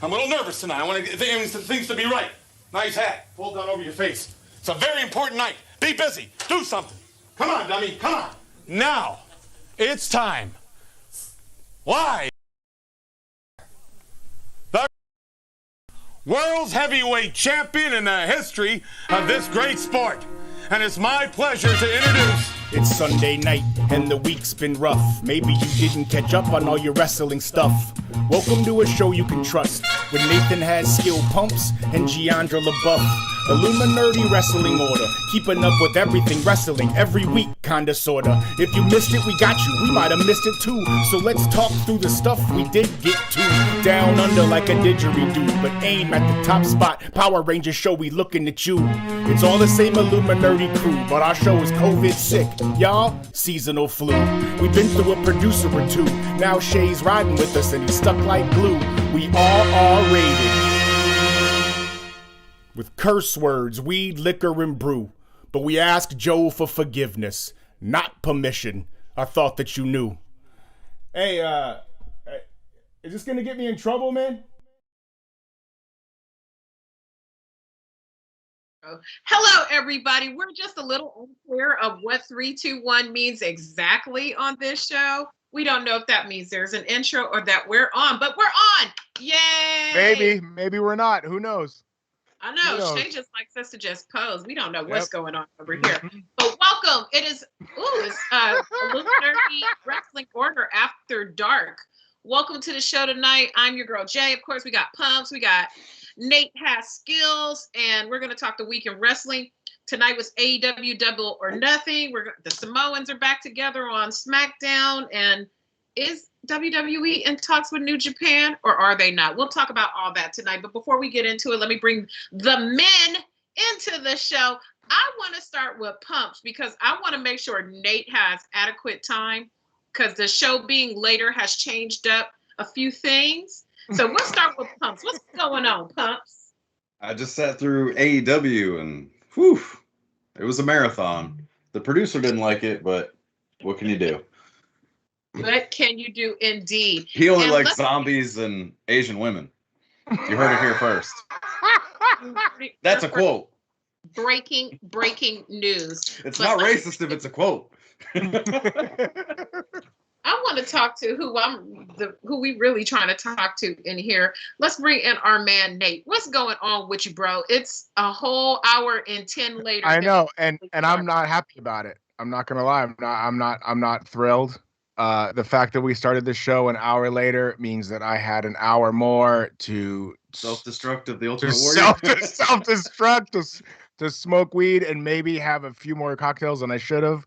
I'm a little nervous tonight. I want things to be right. Nice hat. Pulled down over your face. It's a very important night. Be busy. Do something. Come on, dummy. Come on. Now, it's time. Live. The world's heavyweight champion in the history of this great sport. And it's my pleasure to introduce... It's Sunday night and the week's been rough. Maybe you didn't catch up on all your wrestling stuff. Welcome to a show you can trust, with Nathan has skill pumps and Giandra LaBeouf. IllumNERDI wrestling order, keeping up with everything wrestling every week, kinda sorta. If you missed it, we got you. We might have missed it too. So let's talk through the stuff we did get to. Down under like a didgeridoo, but aim at the top spot. Power Rangers show, we looking at you. It's all the same IllumNERDI crew, but our show is COVID sick. Y'all, seasonal flu. We've been through a producer or two. Now Shay's riding with us and he's stuck like glue. We all R-rated. With curse words, weed, liquor, and brew. But we ask Joe for forgiveness, not permission. I thought that you knew. Hey, is this gonna get me in trouble, man? Hello, everybody. We're just a little unclear of what 321 means exactly on this show. We don't know if that means there's an intro or that we're on, but we're on. Yay! Maybe we're not. Who knows? I know. Shay just likes us to just pose. We don't know what's going on over here. But welcome. It's IllumNERDI Wrestling Order After Dark. Welcome to the show tonight. I'm your girl, Jay. Of course, we got Pumps. We got Nate Has Skills. And we're going to talk the week in wrestling. Tonight was AEW Double or Nothing. The Samoans are back together on SmackDown. And is WWE in talks with New Japan, or are they not? We'll talk about all that tonight. But before we get into it, let me bring the men into the show. I want to start with Pumps because I want to make sure Nate has adequate time because the show being later has changed up a few things. So we'll start with Pumps. What's going on, Pumps? I just sat through AEW and whew, it was a marathon. The producer didn't like it, but what can you do? What can you do indeed? He only likes zombies and Asian women. You heard it here first. That's a quote. Breaking news. It's not racist if it's a quote. I want to talk to who we really trying to talk to in here. Let's bring in our man Nate. What's going on with you, bro? It's a whole hour and 10 later. I know, and I'm not happy about it. I'm not gonna lie. I'm not thrilled. The fact that we started the show an hour later means that I had an hour more to self-destruct of the Ultimate Warrior. Self-destruct, to smoke weed and maybe have a few more cocktails than I should have.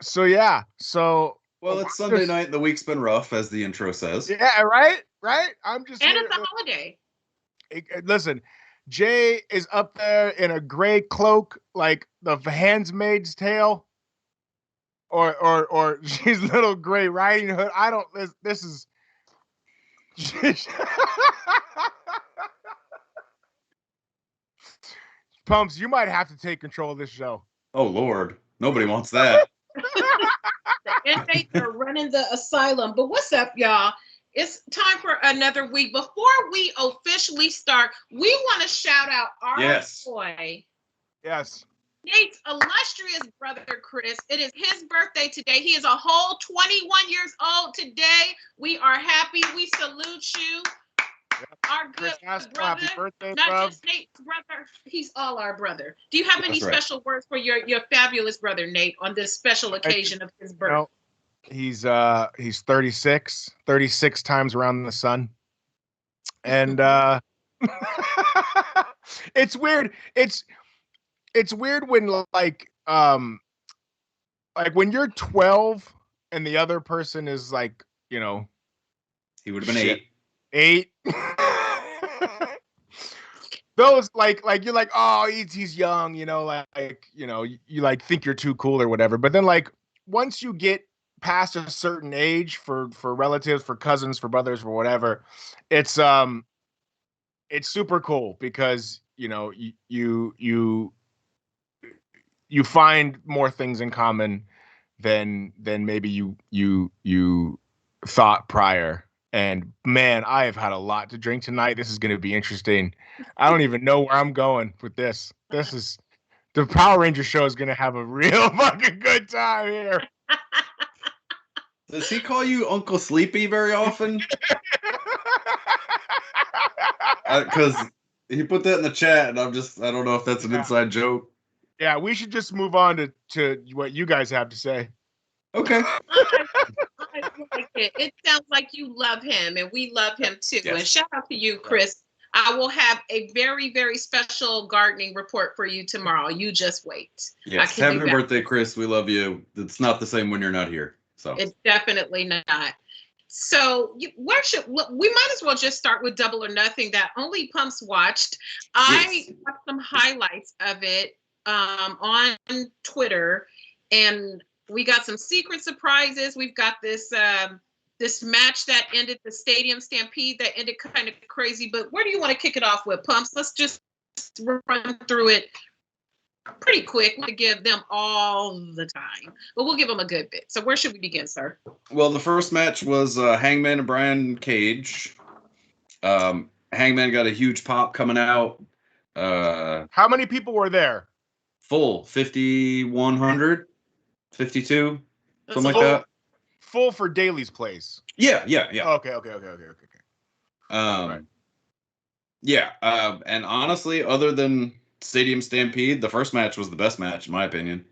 So yeah. So well, it's Sunday night. The week's been rough, as the intro says. Yeah, right. I'm just and it's a holiday. Listen, Jay is up there in a gray cloak, like the Handmaid's Tale. Or she's Little Gray Riding Hood. I don't. This is. Pumps, you might have to take control of this show. Oh Lord, nobody wants that. The inmates are running the asylum. But what's up, y'all? It's time for another week. Before we officially start, we want to shout out our boy. Yes. Nate's illustrious brother, Chris. It is his birthday today. He is a whole 21 years old today. We are happy. We salute you. Our good brother. Happy birthday, not just Nate's brother. He's all our brother. Do you have any special words for your fabulous brother, Nate, on this special occasion of his birthday? He's 36 times around the sun. And it's weird. It's weird when like when you're 12 and the other person is like, he would have been 8. Those like you're like, oh, he's young, you think you're too cool or whatever. But then like once you get past a certain age for relatives, for cousins, for brothers, for whatever, it's super cool because you find more things in common than maybe you thought prior. And man, I have had a lot to drink tonight. This is going to be interesting. I don't even know where I'm going with this. The Power Ranger show is going to have a real fucking good time here. Does he call you Uncle Sleepy very often? Because he put that in the chat, and I don't know if that's an inside joke. Yeah, we should just move on to what you guys have to say. Okay. I like it. It sounds like you love him, and we love him too. Yes. And shout out to you, Chris. I will have a very, very special gardening report for you tomorrow. You just wait. Yes. Happy birthday, Chris. We love you. It's not the same when you're not here. So it's definitely not. So we might as well just start with Double or Nothing that only Pumps watched. I got some highlights of it on Twitter, and we got some secret surprises. We've got this this match that ended, the Stadium Stampede that ended kind of crazy. But where do you want to kick it off with, Pumps? Let's just run through it pretty quick to give them all the time, but we'll give them a good bit. So where should we begin, sir? Well, the first match was Hangman and Brian Cage. Hangman got a huge pop coming out. How many people were there? Full 5,100, 52, That's something like that. Full for Daly's place. Yeah. Okay. Right. Yeah. And honestly, other than Stadium Stampede, the first match was the best match in my opinion.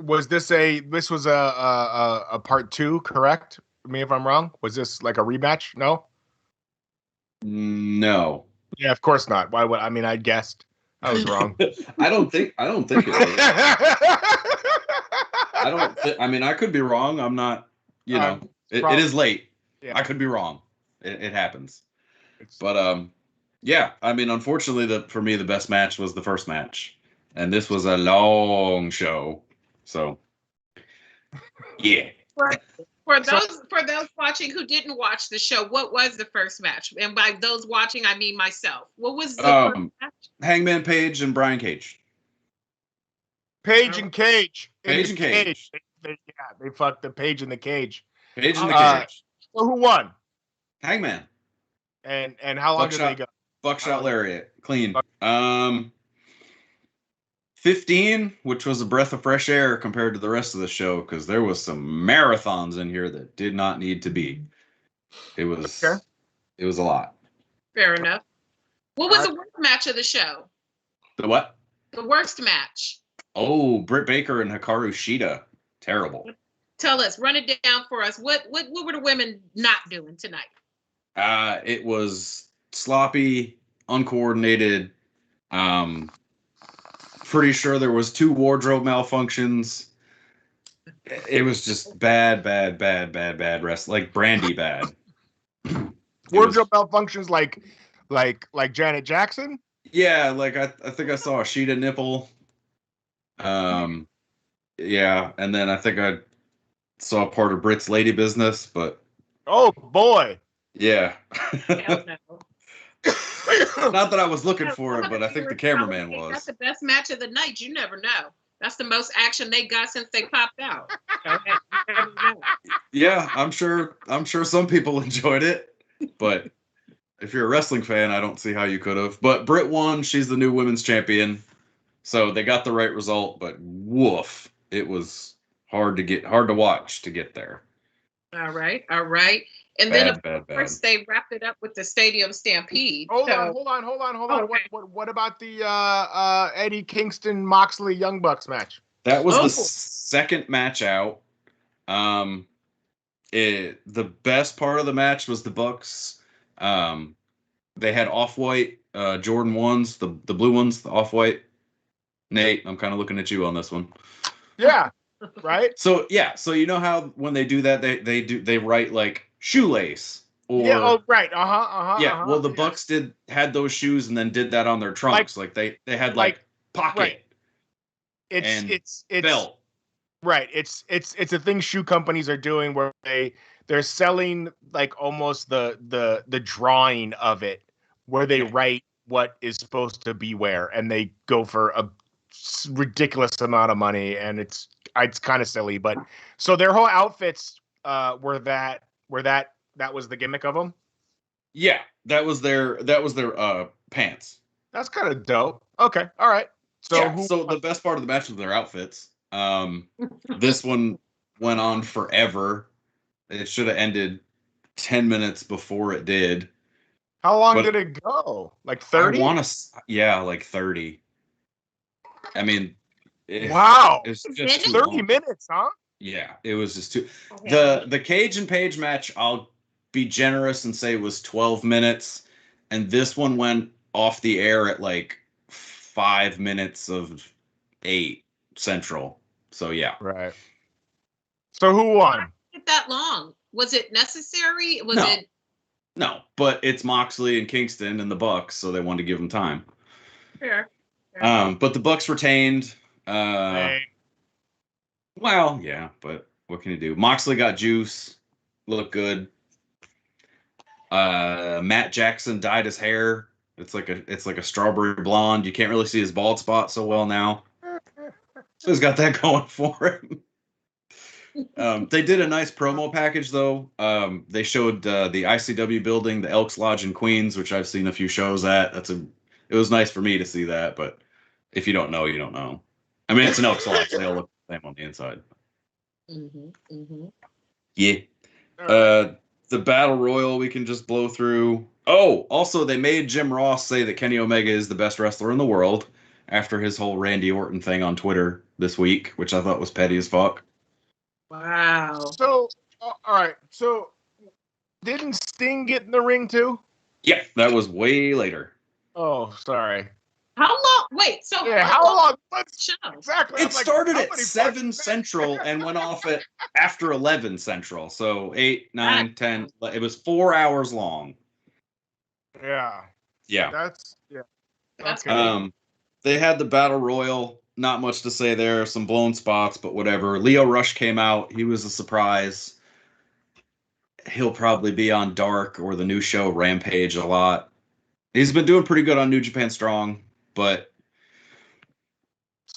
Was this a part 2, correct? Me if I'm wrong. Was this like a rematch? No. No. Yeah, of course not. Why would I guessed. I was wrong. I don't think it is. I could be wrong. I'm not, it is late. Yeah. I could be wrong. It happens. But yeah, unfortunately for me the best match was the first match. And this was a long show. So yeah. For those watching who didn't watch the show, what was the first match? And by those watching, I mean myself. What was the first match? Hangman Page and Brian Cage. Page and Cage. Page and Cage. They fucked the Page in the cage. Page in the cage. Well, who won? Hangman. And how long did they go? Buckshot lariat. Clean. 15, which was a breath of fresh air compared to the rest of the show, because there was some marathons in here that did not need to be. It was a lot. Fair enough. What was the worst match of the show? The what? The worst match. Oh, Britt Baker and Hikaru Shida. Terrible. Tell us, run it down for us. What were the women not doing tonight? It was sloppy, uncoordinated. Pretty sure there was 2 wardrobe malfunctions. It was just bad wrestling, like Brandy bad. Wardrobe malfunctions like Janet Jackson? Yeah, like I think I saw a Sheeta nipple. Yeah, and then I think I saw part of Britt's lady business, but oh boy. Yeah. Hell no. Not that I was looking for it, but I think the cameraman was. That's the best match of the night. You never know. That's the most action they got since they popped out. Yeah, I'm sure some people enjoyed it, but if you're a wrestling fan, I don't see how you could have. But Britt won. She's the new women's champion. So they got the right result, but woof. It was hard to watch to get there. All right. And then of course they wrapped it up with the Stadium Stampede. Hold on. Okay. What about the Eddie Kingston Moxley Young Bucks match? That was the second match out. The best part of the match was the Bucks. They had off-white Jordan 1s, the blue ones, the off-white. Nate, I'm kind of looking at you on this one. Yeah. Right. So you know how when they do that, they write like shoelace or right. Well, the Bucks had those shoes and then did that on their trunks. Like they had like pocket. Right. It's belt. Right. It's a thing shoe companies are doing where they're selling like almost the drawing of it, where they write what is supposed to be where, and they go for a ridiculous amount of money, and it's kind of silly. But so their whole outfits were that that was the gimmick of them? Yeah, that was their pants. That's kind of dope. Okay, all right. So the best part of the match was their outfits. This one went on forever. It should have ended 10 minutes before it did. How long did it go? Like 30? Like 30. I mean, wow. It's just 30 minutes, huh? Yeah, it was just too. The Cage and Page match, I'll be generous and say was 12 minutes, and this one went off the air at like 5 minutes of 8 Central. So yeah. Right. So who won? Not that long. Was it necessary? No, but it's Moxley and Kingston and the Bucks, so they wanted to give them time. Fair. But the Bucks retained. Hey. Well, yeah, but what can you do? Moxley got juice, looked good. Matt Jackson dyed his hair. It's like a strawberry blonde. You can't really see his bald spot so well now. So he's got that going for him. They did a nice promo package though. They showed the ICW building, the Elks Lodge in Queens, which I've seen a few shows at. It was nice for me to see that, but if you don't know, you don't know. I mean, it's an Elks Lodge. They all look the same on the inside. Yeah. The Battle Royal we can just blow through. Oh, also they made Jim Ross say that Kenny Omega is the best wrestler in the world after his whole Randy Orton thing on Twitter this week, which I thought was petty as fuck. Wow. So, all right. So, didn't Sting get in the ring too? Yeah, that was way later. Oh, sorry. How long? Wait, so yeah, how long? Show? Exactly. It started at 7 Central and went off at after 11 Central. So 8, 9, 10. It was 4 hours long. Yeah. Yeah. That's okay. They had the Battle Royal. Not much to say there. Some blown spots, but whatever. Leo Rush came out. He was a surprise. He'll probably be on Dark or the new show Rampage a lot. He's been doing pretty good on New Japan Strong, but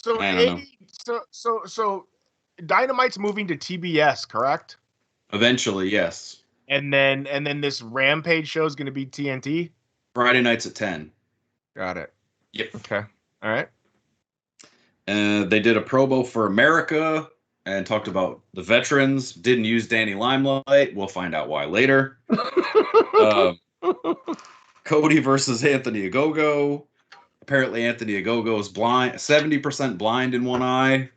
I don't know. So Dynamite's moving to TBS, correct? Eventually, yes. And then this Rampage show is going to be TNT? Friday nights at 10. Got it. Yep. Okay. All right. They did a promo for America and talked about the veterans. Didn't use Danny Limelight. We'll find out why later. Cody versus Anthony Ogogo. Apparently, Anthony Ogogo is blind, 70% blind in one eye.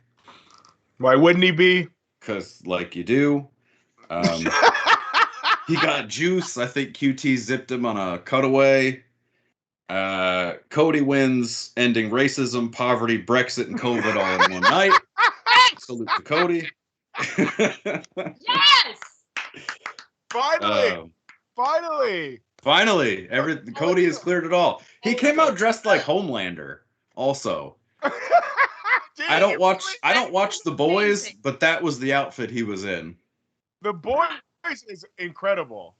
Why wouldn't he be? Because, like you do. He got juice. I think QT zipped him on a cutaway. Cody wins, ending racism, poverty, Brexit, and COVID all in one night. Salute to Cody. Yes! Finally! Cody has cleared it all. He came out dressed like Homelander. Also, I don't watch The Boys, but that was the outfit he was in. The Boys is incredible.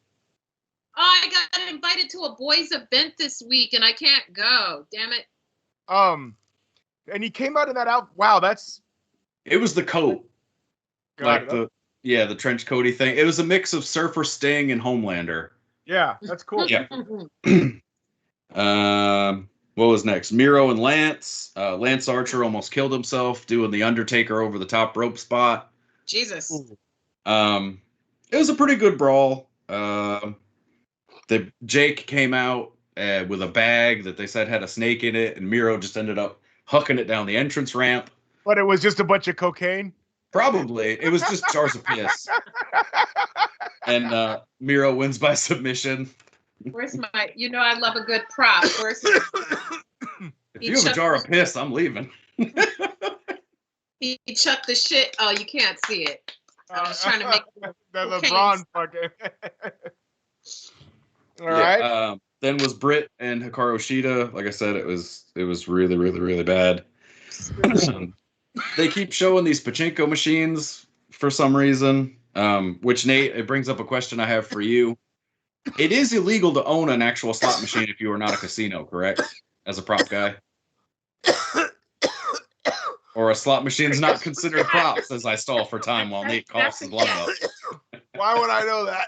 Oh, I got invited to a boys event this week and I can't go. Damn it. And he came out in that outfit. Wow, it was the coat. The trench coaty thing. It was a mix of Surfer Sting and Homelander. Yeah, that's cool. Yeah. What was next? Miro and Lance. Lance Archer almost killed himself doing the Undertaker over the top rope spot. Jesus. It was a pretty good brawl. Jake came out with a bag that they said had a snake in it, and Miro just ended up hucking it down the entrance ramp. But it was just a bunch of cocaine? Probably. It was just jars of piss. And Miro wins by submission. Where's my, I love a good prop. Where's my, if you have a jar of piss, I'm leaving. He chucked the shit. Oh, you can't see it. I was trying to make the LeBron fucking. All right. Then was Britt and Hikaru Shida. Like I said, it was really, really, really bad. They keep showing these pachinko machines for some reason. Which, Nate, it brings up a question I have for you. It is illegal to own an actual slot machine if you are not a casino, correct? As a prop guy. Or a slot machine is not considered props, as I stall for time while Nate coughs his lung up. Why would I know that?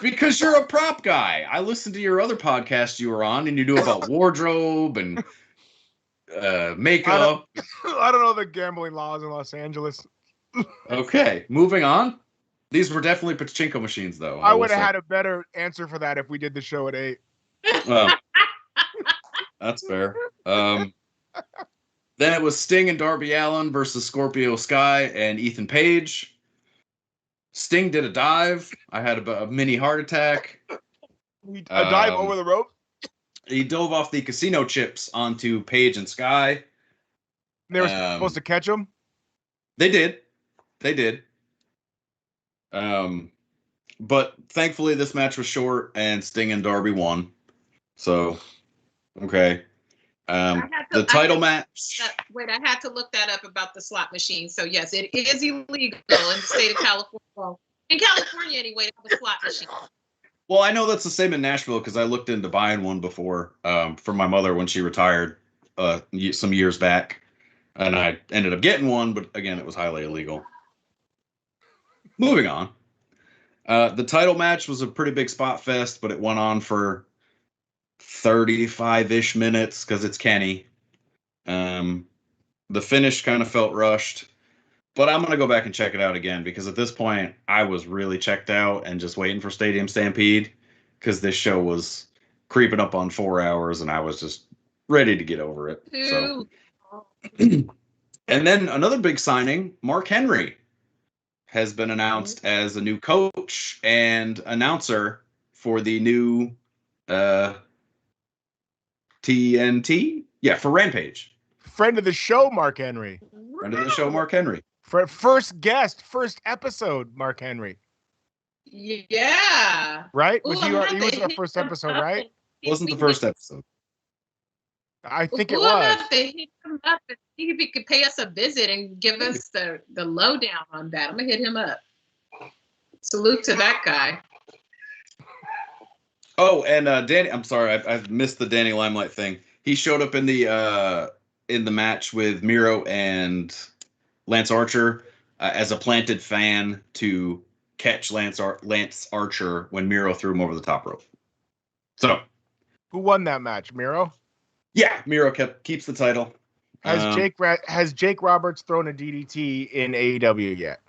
Because you're a prop guy. I listened to your other podcast you were on, and you knew about wardrobe and makeup. I don't know the gambling laws in Los Angeles. Okay, moving on. These were definitely pachinko machines, though. I would have had a better answer for that if we did the show at 8. Well, that's fair. Then it was Sting and Darby Allin versus Scorpio Sky and Ethan Page. Sting did a dive. I had a mini heart attack. A dive over the rope? He dove off the casino chips onto Page and Sky. They were supposed to catch him? They did. But thankfully this match was short and Sting and Darby won. So, okay. The title match. Wait, I had to look that up about the slot machine. So yes, it is illegal in the state of California. In California, anyway, to have a slot machine. Well, I know that's the same in Nashville because I looked into buying one before for my mother when she retired some years back, and I ended up getting one, but again, it was highly illegal. Moving on. The title match was a pretty big spot fest, but it went on for 35-ish minutes because it's Kenny. The finish kind of felt rushed, but I'm going to go back and check it out again because at this point I was really checked out and just waiting for Stadium Stampede because this show was creeping up on 4 hours and I was just ready to get over it. So, and then another big signing, Mark Henry has been announced as a new coach and announcer for the new TNT? Yeah, for Rampage. Friend of the show, Mark Henry. Friend of the show, Mark Henry. First guest, first episode, Mark Henry. Yeah. Right? Was he was our first episode, right? Wasn't the first episode. I think it was. Hit him up and see if he could pay us a visit and give us the lowdown on that. I'm going to hit him up. Salute to that guy. Oh, and Danny, I'm sorry, I missed the Danny Limelight thing. He showed up in the match with Miro and Lance Archer as a planted fan to catch Lance Archer when Miro threw him over the top rope. So, who won that match? Miro? Yeah, Miro keeps the title. Has Jake Roberts thrown a DDT in AEW yet?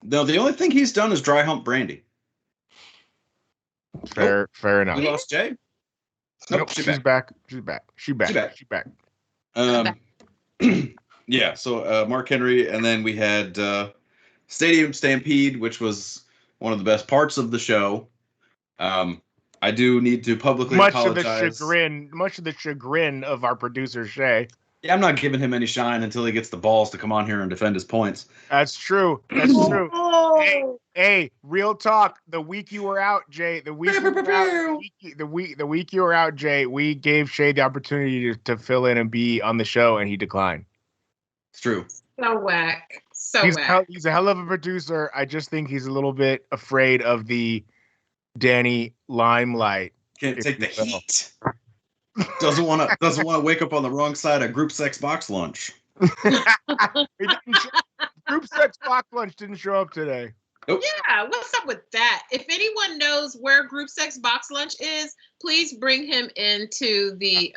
No, the only thing he's done is dry hump Brandy. Fair enough. We lost Jay? Nope, she's back. She's back. Yeah, so Mark Henry, and then we had Stadium Stampede, which was one of the best parts of the show. I do need to publicly apologize. Much of the chagrin of our producer, Shay. Yeah, I'm not giving him any shine until he gets the balls to come on here and defend his points. That's true. Hey, real talk. The week you were out, Jay. The week you were out, Jay. We gave Shay the opportunity to fill in and be on the show, and he declined. It's true. So whack. He's a hell of a producer. I just think he's a little bit afraid of the Danny Limelight. Can't take the heat. Doesn't want to wake up on the wrong side of group sex box lunch. Group sex box lunch didn't show up today. Nope. Yeah, what's up with that? If anyone knows where group sex box lunch is, please bring him into the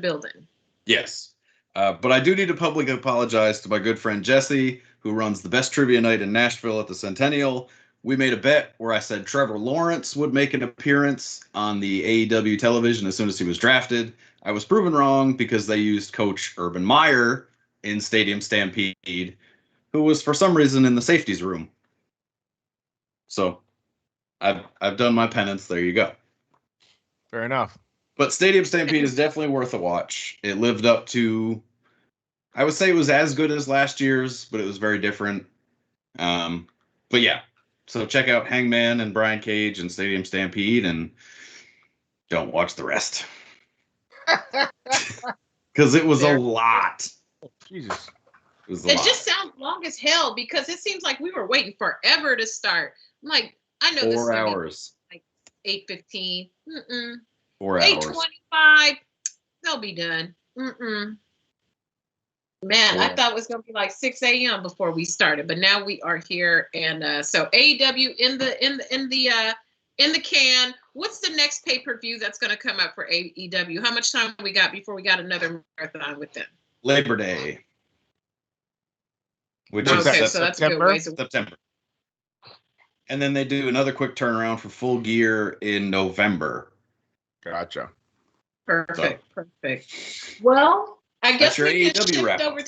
building. Yes. But I do need to publicly apologize to my good friend Jesse, who runs the best trivia night in Nashville at the Centennial. We made a bet where I said Trevor Lawrence would make an appearance on the AEW television as soon as he was drafted. I was proven wrong because they used Coach Urban Meyer in Stadium Stampede, who was for some reason in the safeties room. So I've done my penance. There you go. Fair enough. But Stadium Stampede is definitely worth a watch. It lived up to, I would say it was as good as last year's, but it was very different. But yeah. So check out Hangman and Brian Cage and Stadium Stampede and don't watch the rest. Because it was a lot. Jesus. It just sounds long as hell because it seems like we were waiting forever to start. I'm like, I know 4 hours. Like 8:15. 4 hours. 8:25. They'll be done. Man, I thought it was gonna be like 6 a.m. before we started, but now we are here, and so AEW in the can. What's the next pay-per-view that's gonna come up for AEW? How much time we got before we got another marathon with them? Labor Day, which Okay, is so that's a good ways away. September. And then they do another quick turnaround for Full Gear in November. Gotcha. Perfect. Well, I guess your we can AEW shift wrap. over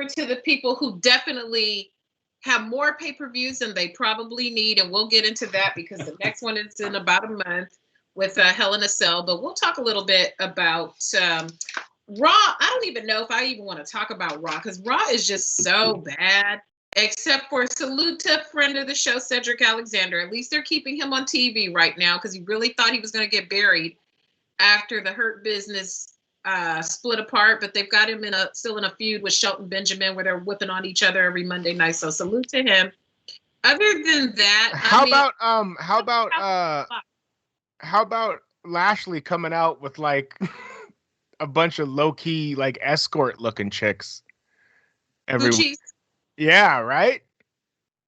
to the people who definitely have more pay-per-views than they probably need, and we'll get into that because the next one is in about a month with Hell in a Cell. But we'll talk a little bit about Raw. I don't even know if I even want to talk about Raw because Raw is just so bad. Except for salute to friend of the show, Cedric Alexander. At least they're keeping him on TV right now because he really thought he was going to get buried after the Hurt Business split apart. But they've got him still in a feud with Shelton Benjamin where they're whipping on each other every Monday night. So salute to him. Other than that, how about Lashley coming out with like a bunch of low key like escort looking chicks every week? Yeah, right?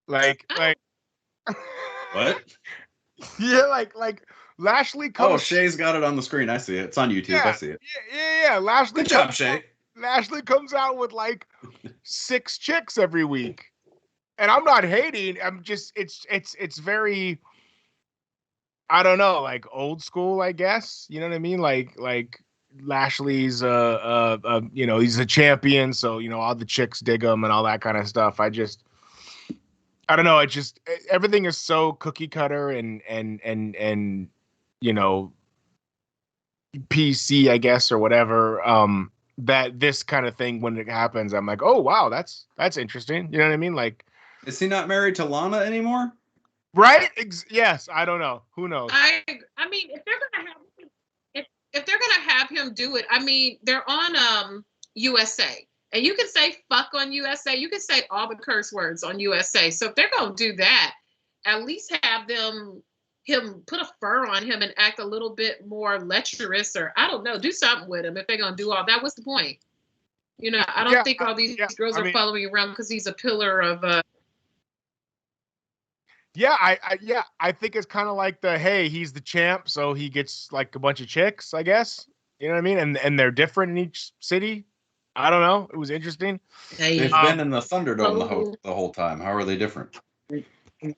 Like What? Yeah, like Lashley comes. Oh, Shay's got it on the screen. I see it. It's on YouTube. Yeah, I see it. Yeah. Lashley. Good job, Shay. Lashley comes out with like 6 chicks every week. And I'm not hating. I'm just it's very, I don't know, like old school, I guess. You know what I mean? Like Lashley's he's a champion, so all the chicks dig him and all that kind of stuff. I don't know. Everything is so cookie cutter and PC, I guess, or whatever. That this kind of thing, when it happens, I'm like, oh wow, that's interesting. You know what I mean? Like, is he not married to Lana anymore? Right? Yes. I don't know. Who knows? I mean, if they're gonna have him do it, I mean, they're on USA, and you can say fuck on USA. You can say all the curse words on USA. So if they're gonna do that, at least have him put a fur on him and act a little bit more lecherous, or I don't know, do something with him if they're gonna do all that. What's the point? I don't think all these girls are following around because he's a pillar of. I think it's kind of like he's the champ, so he gets like a bunch of chicks, I guess. You know what I mean? And they're different in each city. I don't know. It was interesting. They've been in the Thunderdome the whole time. How are they different?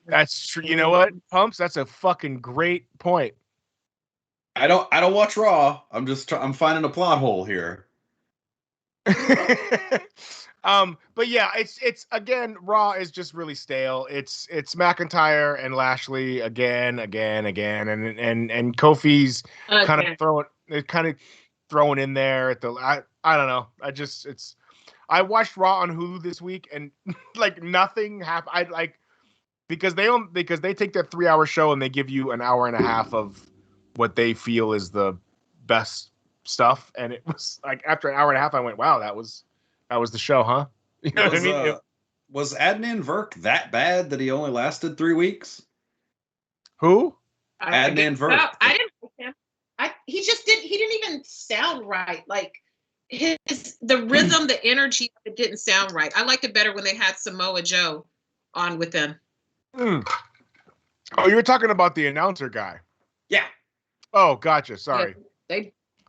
That's true. You know what, Pumps? That's a fucking great point. I don't watch Raw. I'm finding a plot hole here. But yeah, it's again, Raw is just really stale. It's McIntyre and Lashley again, and Kofi's kind of throwing in there at the. I don't know. I watched Raw on Hulu this week and like nothing happened. Because they take that 3-hour show and they give you an hour and a half of what they feel is the best stuff, and it was like after an hour and a half, I went, wow, that was the show, huh? You know what I mean? Was Adnan Virk that bad that he only lasted 3 weeks? Who? Adnan Virk. I didn't like him. He didn't even sound right. Like the rhythm, the energy, it didn't sound right. I liked it better when they had Samoa Joe on with them. Oh, you were talking about the announcer guy. Yeah. Oh, gotcha. Sorry. Yeah,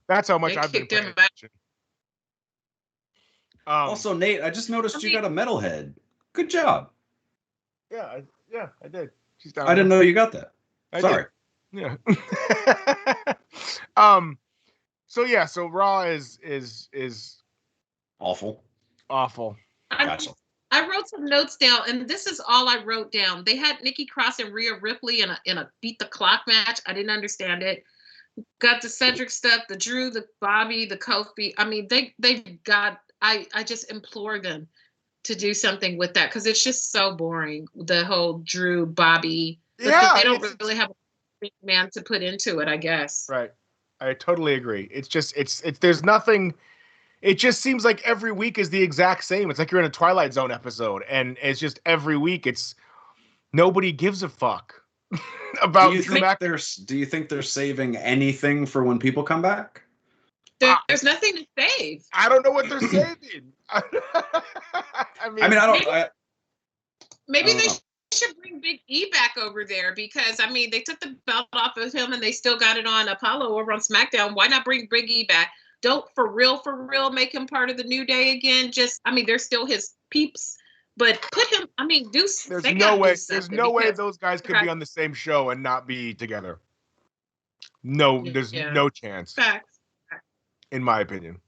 that's how much I've been paying attention. Also, Nate, I just noticed you got a metal head. Good job. Yeah, I did. She's down. I didn't know you got that. Sorry. Yeah. So Raw is awful. Gotcha. I wrote some notes down, and this is all I wrote down. They had Nikki Cross and Rhea Ripley in a beat the clock match. I didn't understand it. Got the Cedric stuff, the Drew, the Bobby, the Kofi. I mean, they've got. I just implore them to do something with that because it's just so boring. The whole Drew, Bobby. Yeah, they don't really have a big man to put into it, I guess. Right. I totally agree. It's just there's nothing. It just seems like every week is the exact same. It's like you're in a Twilight Zone episode, and it's just every week. It's nobody gives a fuck about. Do you think they're saving anything for when people come back? There's nothing to save. I don't know what they're saving. I mean, Maybe they should bring Big E back over there because, I mean, they took the belt off of him and they still got it on Apollo over on SmackDown. Why not bring Big E back? Don't for real, make him part of the New Day again. Just, I mean, they're still his peeps, but put him, I mean, there's no way those guys could be on the same show and not be together. No, there's no chance. Facts. In my opinion.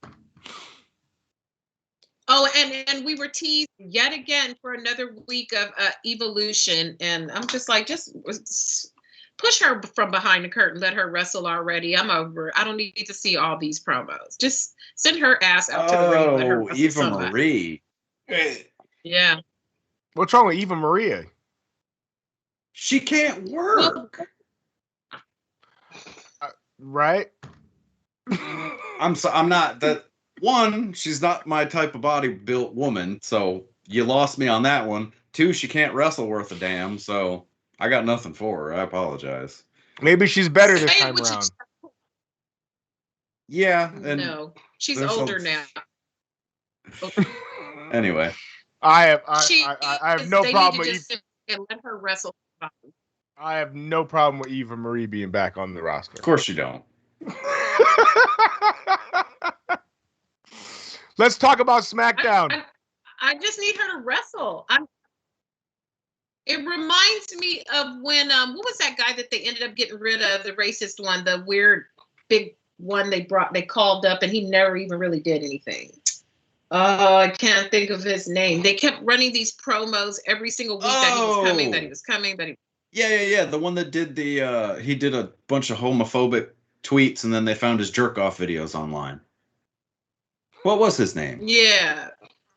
Oh, and we were teased yet again for another week of Evolution, and I'm just like, just push her from behind the curtain, let her wrestle already. I'm over. I don't need to see all these promos. Just send her ass out to the ring. Let her wrestle Eva somebody. Marie. Yeah. What's wrong with Eva Marie? She can't work. Right? I'm not that one. She's not my type of body built woman, so you lost me on that one. 2, she can't wrestle worth a damn, so I got nothing for her. I apologize. Maybe she's better this time around. Yeah, and no, she's older now. Anyway, I have no problem with and let her wrestle. I have no problem with Eva Marie being back on the roster. Of course you don't. Let's talk about SmackDown. I just need her to wrestle. It reminds me of when what was that guy that they ended up getting rid of, the racist one, the weird big one they called up and he never even really did anything. Oh, I can't think of his name. They kept running these promos every single week that he was coming. Yeah. The one that did he did a bunch of homophobic tweets and then they found his jerk off videos online. What was his name? Yeah,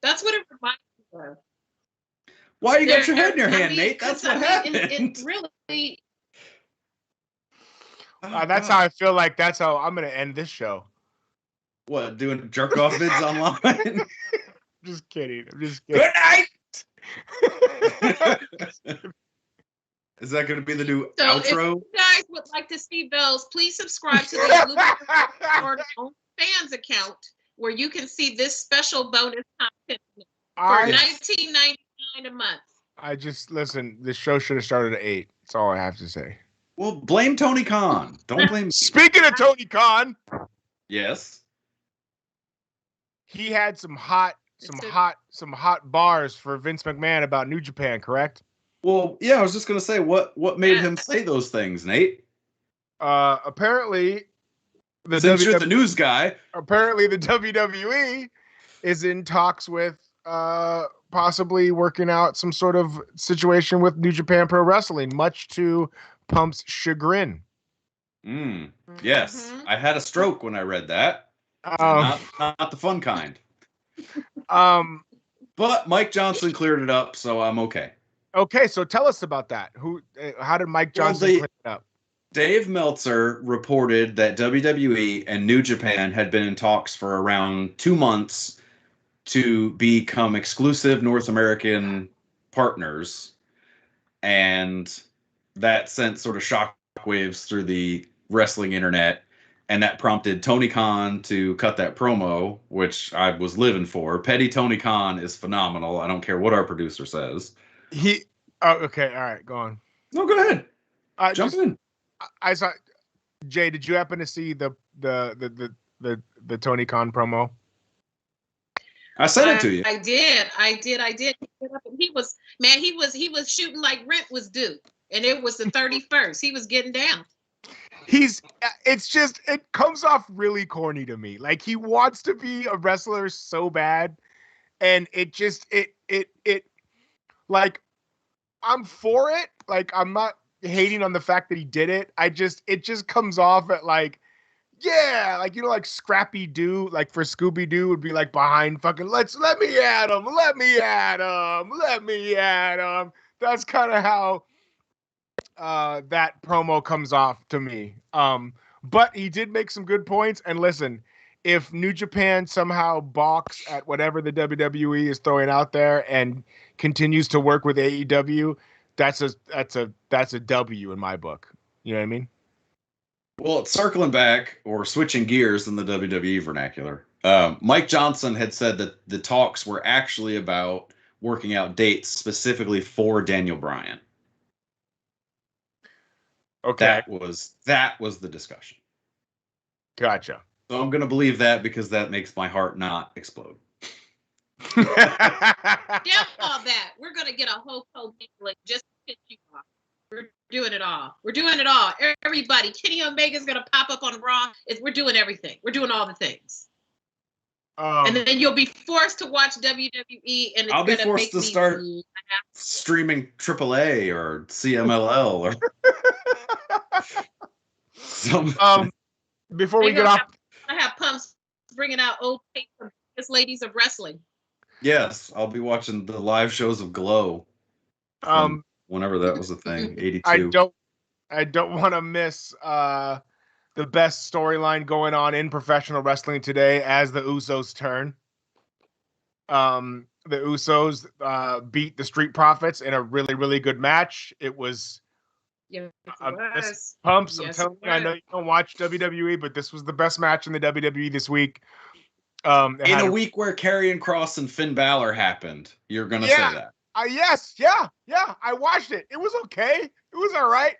that's what it reminds me of. Why you got your head in your hand, Nate? That's what happened. It really. That's how I feel like. That's how I'm gonna end this show. What, doing jerk off vids online? Just kidding. I'm just kidding. Good night. Is that going to be the new outro? If you guys would like to see those, please subscribe to the Illuminerdi fans account where you can see this special bonus content for $19.99 a month. Listen, this show should have started at 8. That's all I have to say. Well, blame Tony Khan. Don't blame me. Speaking of Tony Khan. Yes. He had some hot bars for Vince McMahon about New Japan, correct? Well, yeah, I was just gonna say what made him say those things, Nate? Apparently, since you're the news guy, apparently the WWE is in talks with possibly working out some sort of situation with New Japan Pro Wrestling, much to Pump's chagrin. Yes, I had a stroke when I read that. Not the fun kind. But Mike Johnson cleared it up, so I'm okay. Okay, so tell us about that. How did Mike Johnson clear it up? Dave Meltzer reported that WWE and New Japan had been in talks for around 2 months to become exclusive North American partners, and that sent sort of shockwaves through the wrestling internet. And that prompted Tony Khan to cut that promo, which I was living for. Petty Tony Khan is phenomenal. I don't care what our producer says. Okay, all right, go on. No, go ahead. Jump in. I saw. Jay, did you happen to see the Tony Khan promo? I sent it to you. I did. He was shooting like rent was due, and it was the 31st. He was getting down. It comes off really corny to me. Like, he wants to be a wrestler so bad, and like, I'm for it. Like, I'm not hating on the fact that he did it. It just comes off at like, yeah, like, you know, like Scrappy Doo, like for Scooby Doo would be like behind fucking, let me at him. That's kind of how that promo comes off to me. But he did make some good points. And listen, if New Japan somehow balks at whatever the WWE is throwing out there and continues to work with AEW, that's a W in my book. You know what I mean? Well, circling back or switching gears in the WWE vernacular, Mike Johnson had said that the talks were actually about working out dates specifically for Daniel Bryan. Okay, That was the discussion. gotcha. So I'm gonna believe that because that makes my heart not explode. Damn all that. We're gonna get a whole link just to piss you off. We're doing it all. We're doing it all. Everybody. Kenny Omega's gonna pop up on Raw. We're doing everything. We're doing all the things. And then you'll be forced to watch WWE, and I'll be forced to start streaming AAA or CMLL or some. Before we get off, I have Pumps bringing out old tapes of biggest ladies of wrestling. Yes, I'll be watching the live shows of Glow. Whenever that was a thing, 82. I don't want to miss the best storyline going on in professional wrestling today as the Usos turn. The Usos beat the Street Profits in a really, really good match. It was Pumps. I'm telling you, I know you don't watch WWE, but this was the best match in the WWE this week. In a week where Karrion Kross and Finn Balor happened, you're gonna say that. Yes, I watched it. It was okay. It was all right.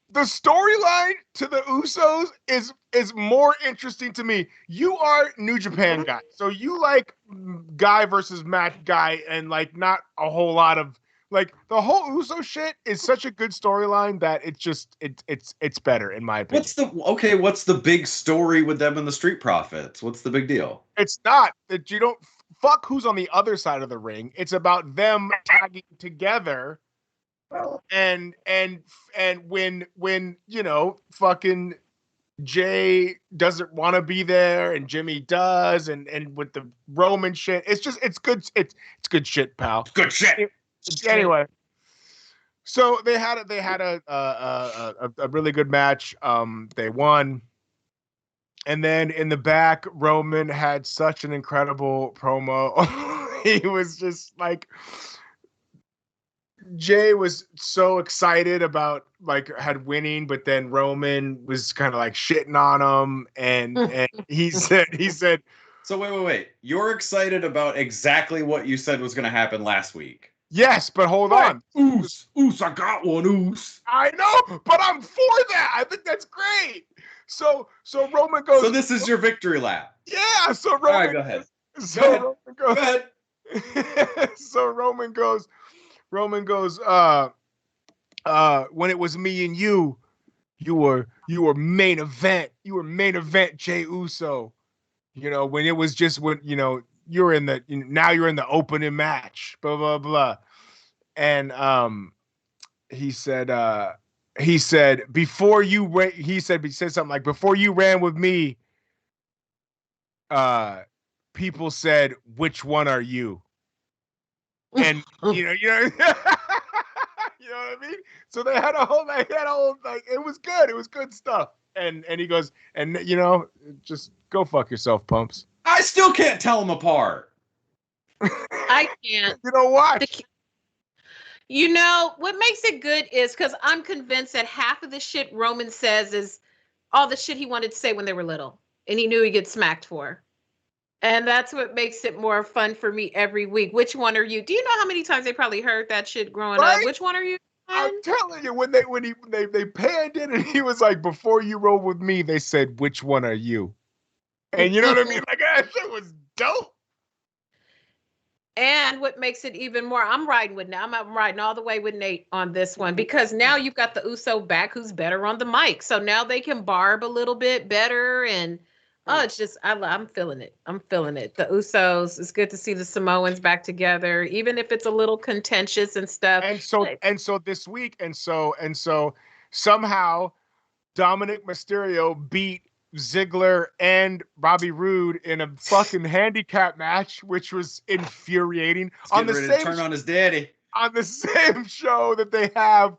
The storyline to the Usos is more interesting to me. You are New Japan guy, so you like guy versus Matt guy, and like not a whole lot of like the whole Uso shit is such a good storyline that it's better in my opinion. What's the big story with them and the Street Profits? What's the big deal? It's not that you don't fuck who's on the other side of the ring. It's about them tagging together. And when you know fucking Jay doesn't want to be there and Jimmy does and with the Roman shit, it's good shit, pal. Good shit. Anyway, so they had a really good match. They won. And then in the back, Roman had such an incredible promo. He was just like, Jay was so excited about had winning, but then Roman was kind of like shitting on him, and he said. So wait. You're excited about exactly what you said was going to happen last week. Yes, but hold on. Oos, I got one, oos. I know, but I'm for that. I think that's great. So Roman goes. So this is your victory lap. Yeah. So Roman. All right, go ahead. Go ahead. So Roman goes. When it was me and you were main event. You were main event Jey Uso. You know, when it was just when you're in the now you're in the opening match. Blah blah blah. And he said before you he said something like before you ran with me, people said, which one are you? And you know what I mean? So they had a whole like it was good. It was good stuff. And he goes, and just go fuck yourself, Pumps. I still can't tell them apart. I can't. You know why? What makes it good is because I'm convinced that half of the shit Roman says is all the shit he wanted to say when they were little, and he knew he'd get smacked for. And that's what makes it more fun for me every week. Which one are you? Do you know how many times they probably heard that shit growing up? Which one are you? I'm telling you, when they panned in and he was like, before you roll with me, they said, which one are you? And you know what I mean? Like, that shit was dope. And what makes it even more, I'm riding all the way with Nate on this one, because now you've got the Uso back who's better on the mic. So now they can barb a little bit better. And it's just, I'm feeling it. I'm feeling it. The Usos, it's good to see the Samoans back together, even if it's a little contentious and stuff. And so this week, and so somehow Dominic Mysterio beat Ziggler and Bobby Roode in a fucking handicap match, which was infuriating. Turn on his daddy. On the same show that they have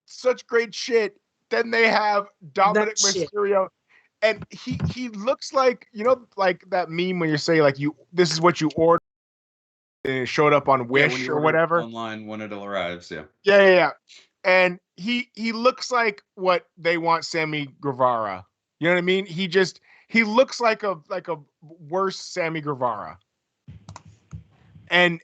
such great shit, then they have Dominic Mysterio. And he looks like, like that meme when you say like this is what you ordered and it showed up on Wish or whatever. Online when it arrives, yeah. Yeah. and he looks like what they want Sammy Guevara. You know what I mean? He looks like a worse Sammy Guevara. And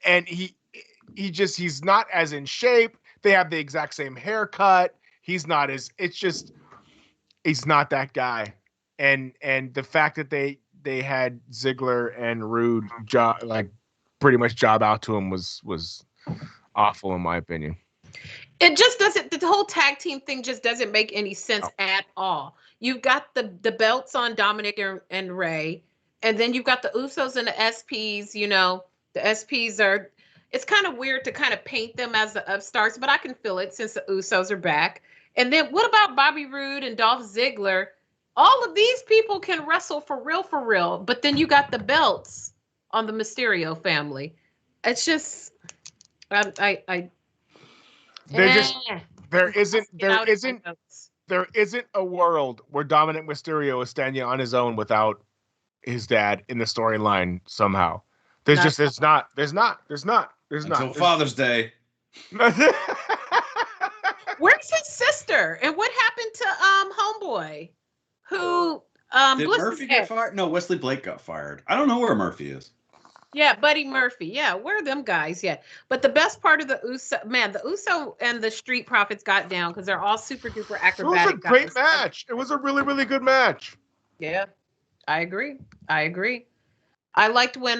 he's not as in shape. They have the exact same haircut. He's not he's not that guy. And the fact that they had Ziggler and Rude pretty much job out to him was awful in my opinion. It just doesn't. The whole tag team thing just doesn't make any sense at all. You've got the belts on Dominic and Ray, and then you've got the Usos and the SPs. You know, the SPs are. It's kind of weird to kind of paint them as the upstarts, but I can feel it since the Usos are back. And then what about Bobby Roode and Dolph Ziggler? All of these people can wrestle for real. But then you got the belts on the Mysterio family. It's just, there isn't a world where Dominic Mysterio is standing on his own without his dad in the storyline somehow. There's not. Until Father's Day. Where's his sister? And what happened to Homeboy? Who did Murphy get fired? No, Wesley Blake got fired. I don't know where Murphy is. Yeah, Buddy Murphy. Yeah, where are them guys? Yeah. But the best part of the Uso and the Street Profits got down because they're all super duper acrobatic. It was a great match. It was a really, really good match. Yeah, I agree. I liked when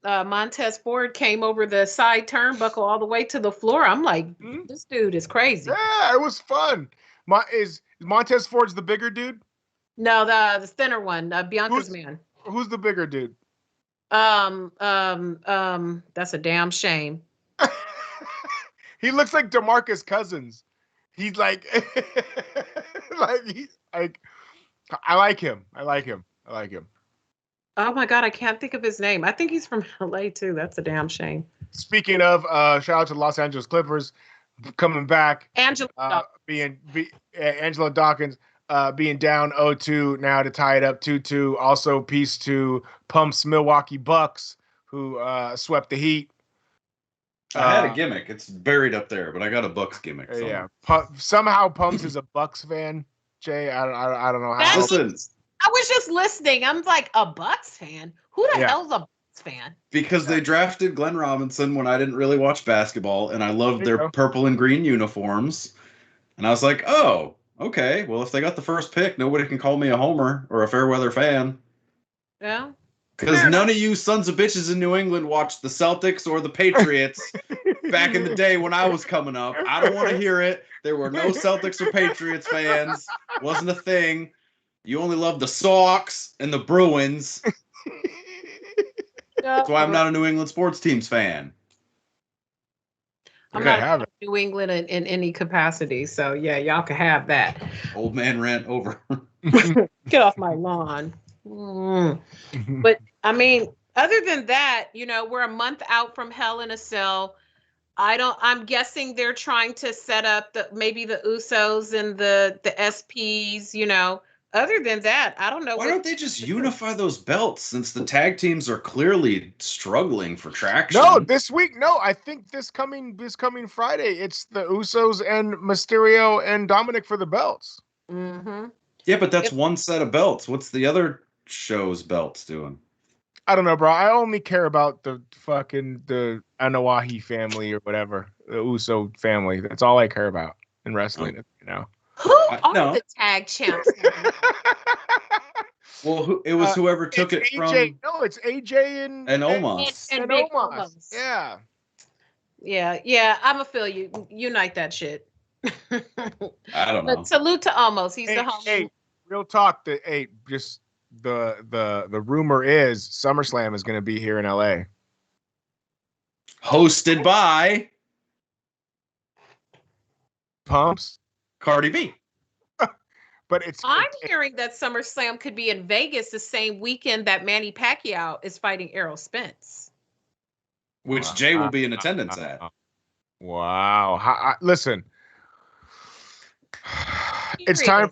Montez Ford came over the side turnbuckle all the way to the floor. I'm like, this dude is crazy. Yeah, it was fun. Is Montez Ford's the bigger dude? No, the thinner one, Bianca's man. Who's the bigger dude? That's a damn shame. He looks like DeMarcus Cousins. He's like, I like him. Oh my God, I can't think of his name. I think he's from LA too. That's a damn shame. Speaking of, shout out to the Los Angeles Clippers coming back. Angela Dawkins being down 0-2 now to tie it up 2-2. Also, peace to Pump's Milwaukee Bucks who swept the Heat. I had a gimmick. It's buried up there, but I got a Bucks gimmick. Yeah. Somehow Pumps is a Bucks fan. Jay, I don't know how. Listen. I was just listening. I'm like, a Bucks fan? Who the hell's a Bucks fan? Because they drafted Glenn Robinson when I didn't really watch basketball, and I loved their purple and green uniforms. And I was like, oh, okay. Well, if they got the first pick, nobody can call me a homer or a fair weather fan. Yeah. Because none of you sons of bitches in New England watched the Celtics or the Patriots back in the day when I was coming up. I don't want to hear it. There were no Celtics or Patriots fans. Wasn't a thing. You only love the Sox and the Bruins. That's why I'm not a New England sports teams fan. I'm not New England in any capacity, so yeah, y'all can have that. Old man rant over. Get off my lawn. But I mean, other than that, you know, we're a month out from Hell in a Cell. I'm guessing they're trying to set up maybe the Usos and the SPs, you know. Other than that, I don't know. Why don't they just unify those belts since the tag teams are clearly struggling for traction? No, this week. No, I think this coming Friday, it's the Usos and Mysterio and Dominic for the belts. Mm-hmm. Yeah, but that's one set of belts. What's the other show's belts doing? I don't know, bro. I only care about the Anoa'i family or whatever, the Uso family. That's all I care about in wrestling, you know. Who are the tag champs? Well, it was whoever took it from. No, it's AJ and Omos. And Omos. Yeah. Yeah. I'm gonna feel you. Unite that shit. I don't know. But salute to Omos. He's the homie. Hey, real talk. Just the rumor is SummerSlam is going to be here in LA. Hosted by Pumps. Cardi B. But I'm hearing that SummerSlam could be in Vegas the same weekend that Manny Pacquiao is fighting Errol Spence. Which Jay will be in attendance at. Wow. Listen. It's time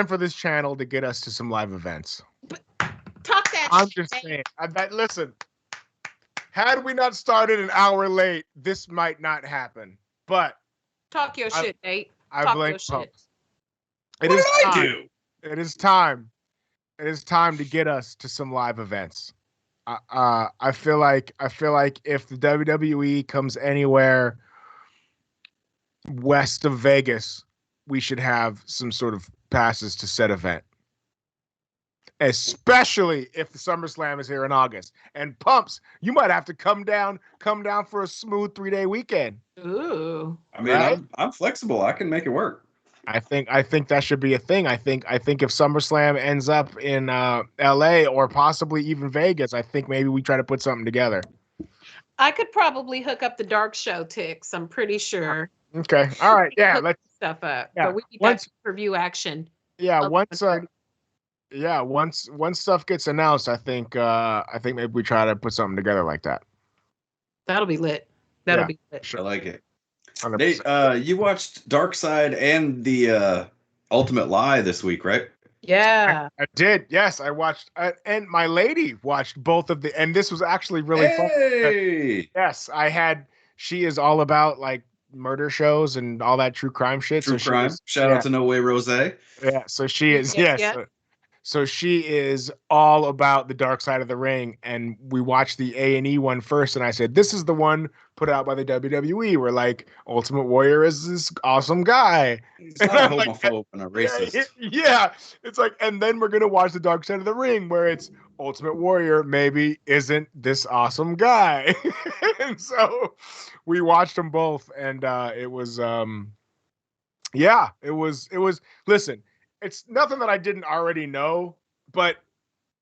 for this channel to get us to some live events. But talk that I'm just saying. Listen. Had we not started an hour late, this might not happen. But Talk your shit, Nate. I Talk blame your shit. Pumps. What did I do? It is time. It is time to get us to some live events. I feel like if the WWE comes anywhere west of Vegas, we should have some sort of passes to said event. Especially if the SummerSlam is here in August. And Pumps, you might have to come down for a smooth 3-day weekend. Ooh. I mean, Right? I'm flexible. I can make it work. I think that should be a thing. I think if SummerSlam ends up in LA or possibly even Vegas, I think maybe we try to put something together. I could probably hook up the dark show ticks. I'm pretty sure. Okay. All right. Yeah. Hook Let's stuff up. yeah, But we need that once- review action. yeah, of once 1:30. once stuff gets announced, I think maybe we try to put something together like that. That'll be lit. That'll Yeah. be lit. I like it. 100%. Nate, you watched Dark Side and the Ultimate Lie this week, right? Yeah. I did. Yes, I watched, and my lady watched both of the, and this was actually really fun. Hey! Yes, she is all about like murder shows and all that true crime shit. True so crime. Shout out to No Way Rose. Yeah, so she is. Yes, Yes. yeah. So she is all about the dark side of the ring, and we watched the A&E one first, and I said, "This is the one put out by the WWE, where like Ultimate Warrior is this awesome guy." He's not a I'm like, homophobe and a racist. Yeah, it's like, and then we're gonna watch the dark side of the ring, where it's Ultimate Warrior maybe isn't this awesome guy, and so we watched them both, and it was yeah, it was. Listen, it's nothing that I didn't already know, but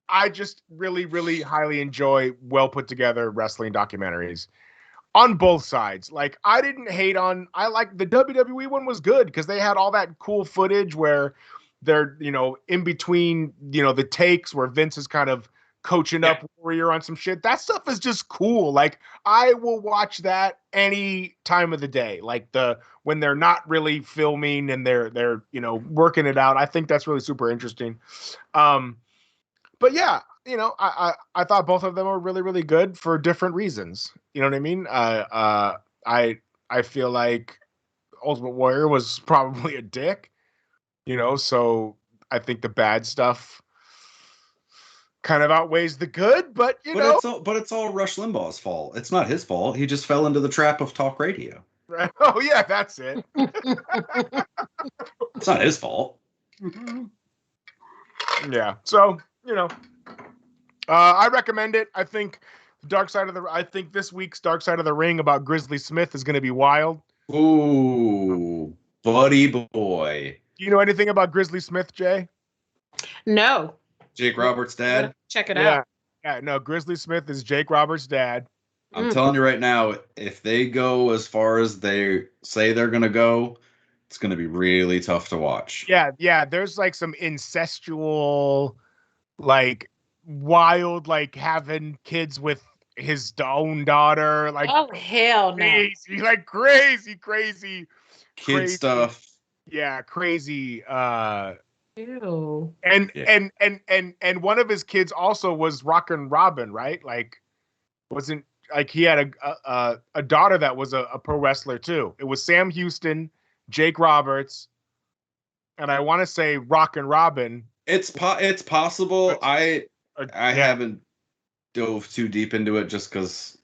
I just really, really highly enjoy well put together wrestling documentaries on both sides. Like, I didn't hate on, I like the WWE one was good because they had all that cool footage where they're, in between, the takes where Vince is kind of coaching up Warrior on some shit. That stuff is just cool. Like, I will watch that any time of the day. Like when they're not really filming and they're working it out. I think that's really super interesting. But yeah, I thought both of them were really, really good for different reasons. You know what I mean? I feel like Ultimate Warrior was probably a dick, so I think the bad stuff kind of outweighs the good, but it's all Rush Limbaugh's fault. It's not his fault. He just fell into the trap of talk radio. Right. Oh yeah, that's it. It's not his fault. Yeah. So, I recommend it. I think this week's Dark Side of the Ring about Grizzly Smith is going to be wild. Ooh, buddy boy. Do you know anything about Grizzly Smith, Jay? No. Jake Roberts' dad? Check it out. Yeah, no, Grizzly Smith is Jake Roberts' dad. I'm telling you right now, if they go as far as they say they're going to go, it's going to be really tough to watch. Yeah, there's like some incestual, like wild, like having kids with his own daughter. Like, oh, hell no. Crazy, like crazy Kid stuff. Yeah, crazy. Ew. And one of his kids also was Rockin' Robin, right? Like, wasn't like he had a daughter that was a pro wrestler too. It was Sam Houston, Jake Roberts, and I want to say Rockin' Robin. It's possible. I haven't dove too deep into it just because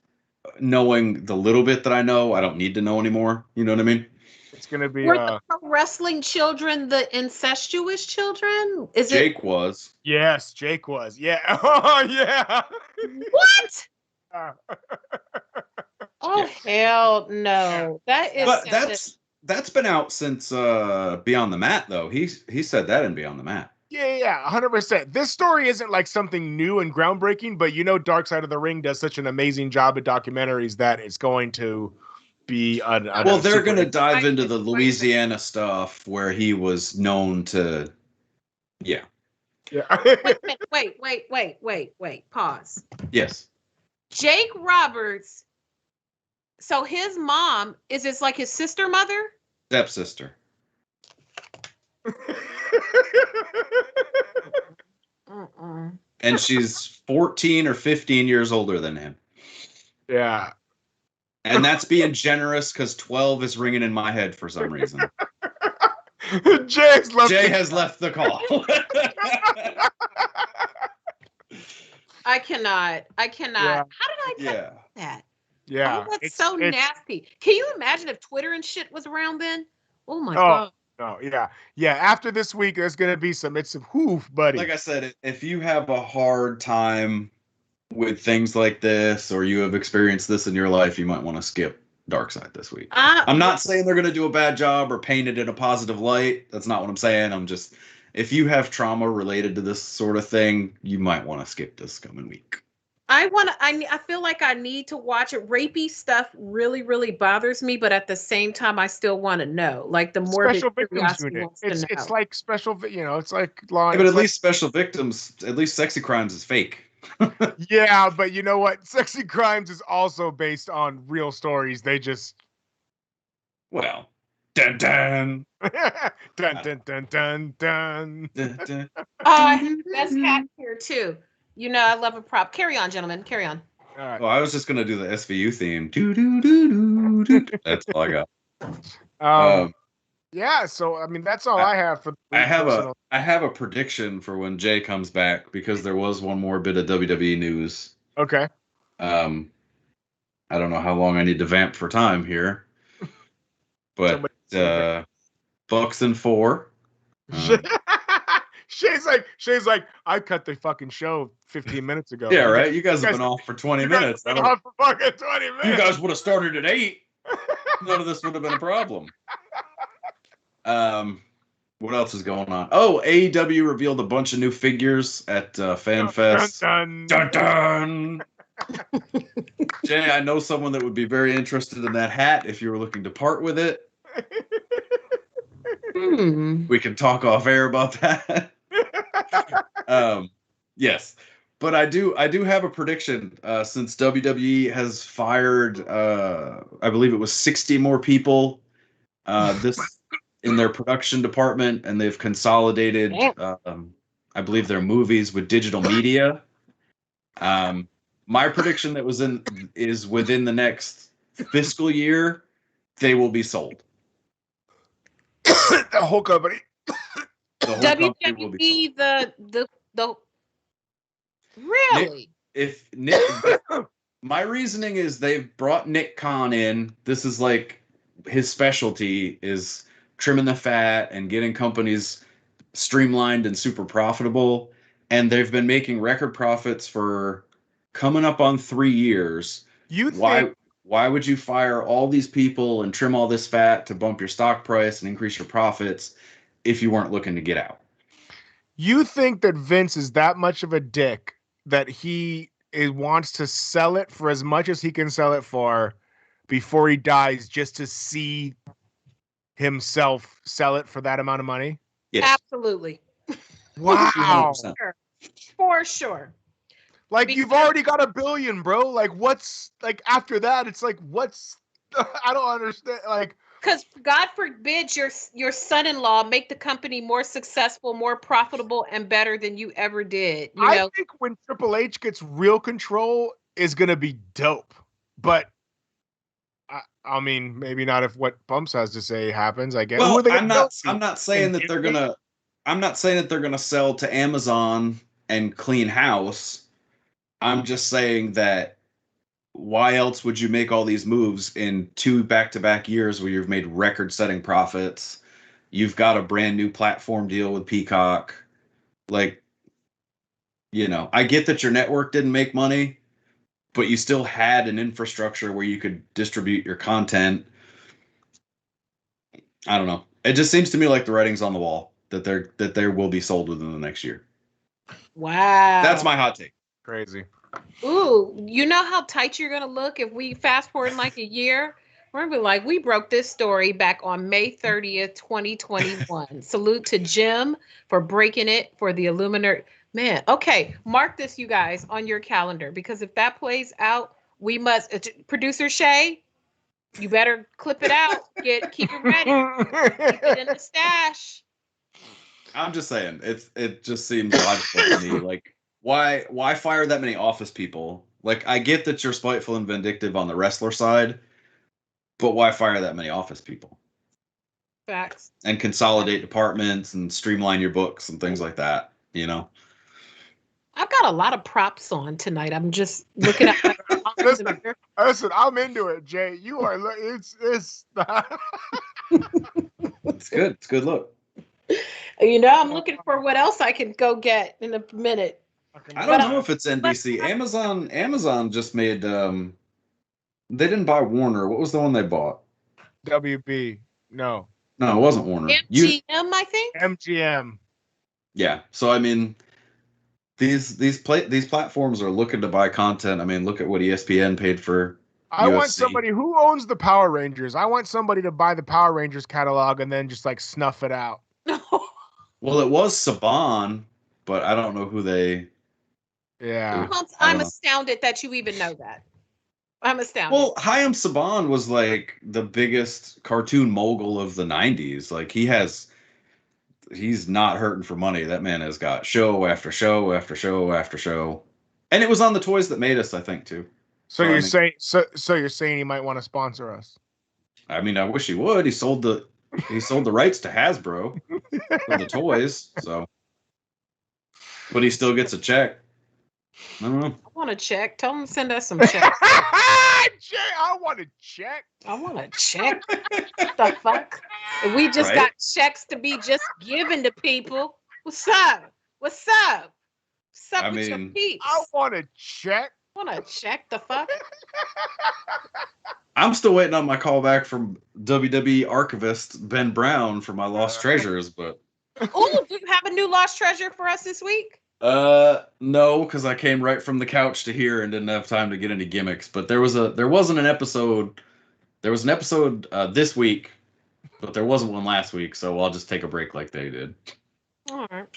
knowing the little bit that I know, I don't need to know anymore. You know what I mean? It's gonna be. Were the pro wrestling children the incestuous children? Jake was. Yes, Jake was. Yeah. Oh yeah. What? Oh hell no! That is. But that's been out since Beyond the Mat though. He said that in Beyond the Mat. Yeah, 100%. This story isn't like something new and groundbreaking, but Dark Side of the Ring does such an amazing job at documentaries that it's going to be. They're going to dive into the Louisiana stuff where he was known to. Yeah. Yeah. Wait. Pause. Yes. Jake Roberts. So his mom is this like his sister mother? Stepsister. And she's 14 or 15 years older than him. Yeah. And that's being generous because 12 is ringing in my head for some reason. Jay has left the call. I cannot. Yeah. How did I cut that? Yeah. Oh, that's so nasty. Can you imagine if Twitter and shit was around then? Oh my God. No, yeah. After this week, there's gonna be some. It's whoof, buddy. Like I said, if you have a hard time with things like this, or you have experienced this in your life, you might want to skip Darkseid this week. I'm not saying they're gonna do a bad job or paint it in a positive light. That's not what I'm saying. I'm just, if you have trauma related to this sort of thing, you might want to skip this coming week. I feel like I need to watch it. Rapey stuff really, really bothers me, but at the same time, I still want to know. Like the morbid Special Victims curiosity Unit. wants to know. It's like it's like law. Yeah, but at least Special Victims, at least Sexy Crimes is fake. Yeah, but you know what? Sexy Crimes is also based on real stories. They just Well, dun dun dun dun dun dun dun. dun. Best cat here too. You know, I love a prop. Carry on, gentlemen. Carry on. All right. Well, I was just gonna do the SVU theme. Do, do, do, do, do. That's all I got. Yeah, so I mean that's all I have for. I have a prediction for when Jay comes back, because there was one more bit of WWE news. Okay. I don't know how long I need to vamp for time here, but Bucks and 4. Shay's like, I cut the fucking show 15 minutes ago. Yeah, right. You guys have been off for 20 minutes. Been off for fucking 20 minutes. You guys would have started at 8. None of this would have been a problem. What else is going on? Oh, AEW revealed a bunch of new figures at FanFest. Dun, Dun, dun. Jay, I know someone that would be very interested in that hat if you were looking to part with it. We can talk off air about that. Yes, but I do have a prediction. Since WWE has fired, I believe it was 60 more people this in their production department, and they've consolidated, I believe, their movies with digital media. My prediction is within the next fiscal year, they will be sold. The whole company. The whole company will be sold. the really? My reasoning is they've brought Nick Khan in. This is like his specialty is trimming the fat and getting companies streamlined and super profitable. And they've been making record profits for coming up on 3 years. Why would you fire all these people and trim all this fat to bump your stock price and increase your profits if you weren't looking to get out? You think that Vince is that much of a dick that he wants to sell it for as much as he can sell it for before he dies, just to see himself sell it for that amount of money? Yes. Absolutely. Wow. For sure. Like, you've already got $1 billion, bro. Like, what's, like, after that, it's like, what's, I don't understand. Like, because God forbid your son-in-law make the company more successful, more profitable, and better than you ever did. I think when Triple H gets real control is going to be dope. But, I mean, maybe not if what Bumps has to say happens, I guess. Well, I'm not saying that they're going to sell to Amazon and clean house. I'm just saying that why else would you make all these moves in 2 back-to-back years where you've made record-setting profits? You've got a brand new platform deal with Peacock. Like, you know, I get that your network didn't make money, but you still had an infrastructure where you could distribute your content. I don't know. It just seems to me like the writing's on the wall that there will be sold within the next year. Wow. That's my hot take. Crazy. Ooh, you know how tight you're going to look if we fast forward like a year? We're going to be like, we broke this story back on May 30th, 2021. Salute to Jim for breaking it for the Illuminerdi. Man, okay, mark this, you guys, on your calendar, because if that plays out, we must, producer Shay, you better clip it out. Keep it ready. Keep it in the stash. I'm just saying, it just seems logical to me. Like, why fire that many office people? Like, I get that you're spiteful and vindictive on the wrestler side, But why fire that many office people? Facts. And consolidate departments and streamline your books and things like that, you know? I've got a lot of props on tonight. I'm just looking at my listen, I'm into it, Jay. You are. It's. It's good. It's a good look. You know, I'm looking for what else I can go get in a minute. I don't know if it's NBC. Amazon just made. They didn't buy Warner. What was the one they bought? WB. No, it wasn't Warner. MGM, I think. MGM. Yeah. So I mean, these platforms are looking to buy content. I mean, look at what ESPN paid for. I UFC. want somebody who owns the Power Rangers. I want somebody to buy the Power Rangers catalog and then just like snuff it out. Well, it was Saban, but I don't know who they. Yeah. I'm astounded that you even know that. I'm astounded. Well, Hayam Saban was like the biggest cartoon mogul of the 90s. Like he's not hurting for money. That man has got show after show after show after show. And it was on the Toys That Made Us, I think, too. So you're saying he might want to sponsor us? I mean, I wish he would. He sold the rights to Hasbro for the toys, so but he still gets a check. I don't know. I want a check. Tell him to send us some checks. Jay, I want a check. I want a check. What the fuck? If we just got checks to be just given to people. What's up? What's up? What's up with your peeps? I want a check. Want to check the fuck? I'm still waiting on my call back from WWE archivist Ben Brown for my lost treasures, but Oh, do you have a new lost treasure for us this week? no, because I came right from the couch to here and didn't have time to get any gimmicks. But there was an episode this week, but there wasn't one last week, so I'll just take a break like they did. All right.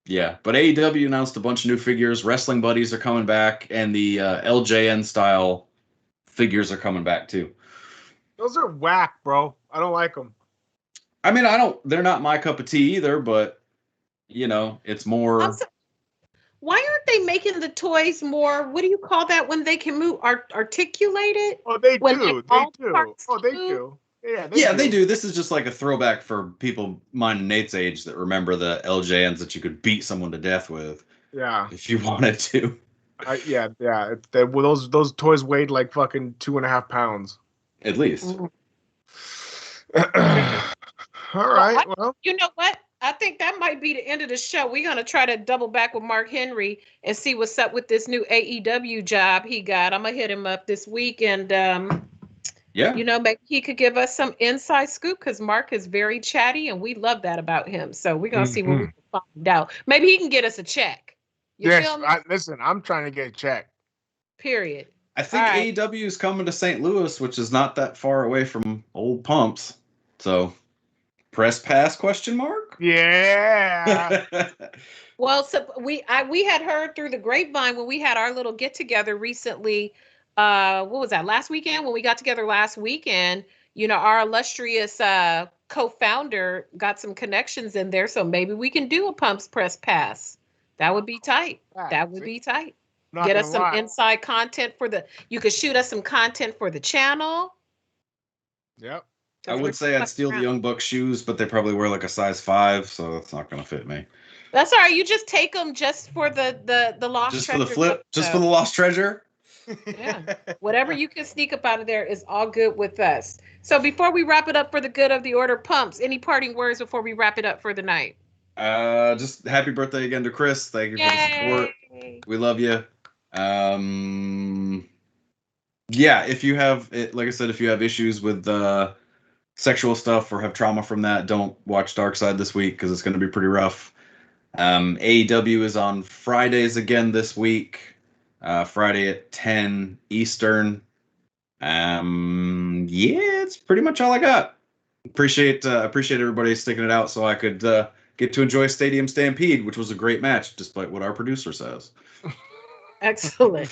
Yeah, but AEW announced a bunch of new figures. Wrestling Buddies are coming back, and the LJN style figures are coming back too. Those are whack, bro. I don't like them. I mean, they're not my cup of tea either, but you know, it's more. Also, why aren't they making the toys more? What do you call that when they can move? Articulated? Oh, they When do. all They do. parts Oh, they move? do. Yeah, They do. This is just like a throwback for people mine and Nate's age that remember the LJNs that you could beat someone to death with. Yeah. If you wanted to. Yeah. Those toys weighed like fucking 2.5 pounds. At least. All right. Well, You know what? I think that might be the end of the show. We're going to try to double back with Mark Henry and see what's up with this new AEW job he got. I'm going to hit him up this week and, Yeah. you know, maybe he could give us some inside scoop because Mark is very chatty and we love that about him. So we're going to see what we can find out. Maybe he can get us a check. You feel me? Listen, I'm trying to get a check. Period. I think AEW is coming to St. Louis, which is not that far away from Old Pumps. So, press pass ? Yeah. Well, so we had heard through the grapevine when we had our little get together recently. What was that, last weekend? When we got together last weekend, you know, our illustrious co-founder got some connections in there, so maybe we can do a Pumps Press Pass. That would be tight. That would be tight. Get us some inside content you could shoot us some content for the channel. Yep. I would say I'd steal the Young Bucks shoes, but they probably wear like a size 5, so that's not going to fit me. That's all right. You just take them just for the lost just treasure. For the flip, just for the lost treasure. Yeah. Whatever you can sneak up out of there is all good with us. So before we wrap it up for the good of the order, Pumps, any parting words before we wrap it up for the night? Just happy birthday again to Chris. Thank you for the support. We love you. Yeah, if you have, like I said, if you have issues with sexual stuff or have trauma from that, don't watch Dark Side this week because it's going to be pretty rough. AEW is on Fridays again this week. Friday at 10 Eastern. Yeah, it's pretty much all I got. Appreciate everybody sticking it out so I could get to enjoy Stadium Stampede, which was a great match, despite what our producer says. Excellent.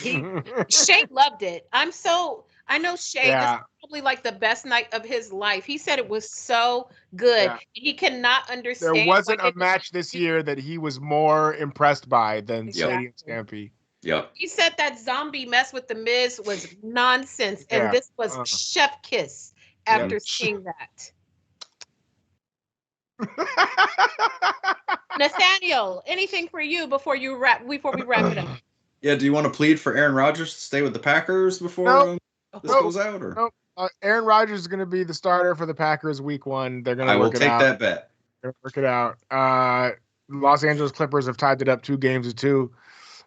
Shay loved it. I know Shay, this is probably like the best night of his life. He said it was so good. Yeah. He cannot understand. There wasn't a match this year that he was more impressed by than Stadium Stampede. Yep. He said that zombie mess with the Miz was nonsense, and Yeah. this was chef kiss after Yep. seeing that. Nathaniel, anything for you before we wrap it up? Yeah, do you want to plead for Aaron Rodgers to stay with the Packers before Nope. this goes out? Or Nope. Aaron Rodgers is going to be the starter for the Packers week 1. They're going to I will work it take out. that bet. They're gonna work it out. Los Angeles Clippers have tied it up 2 games to 2,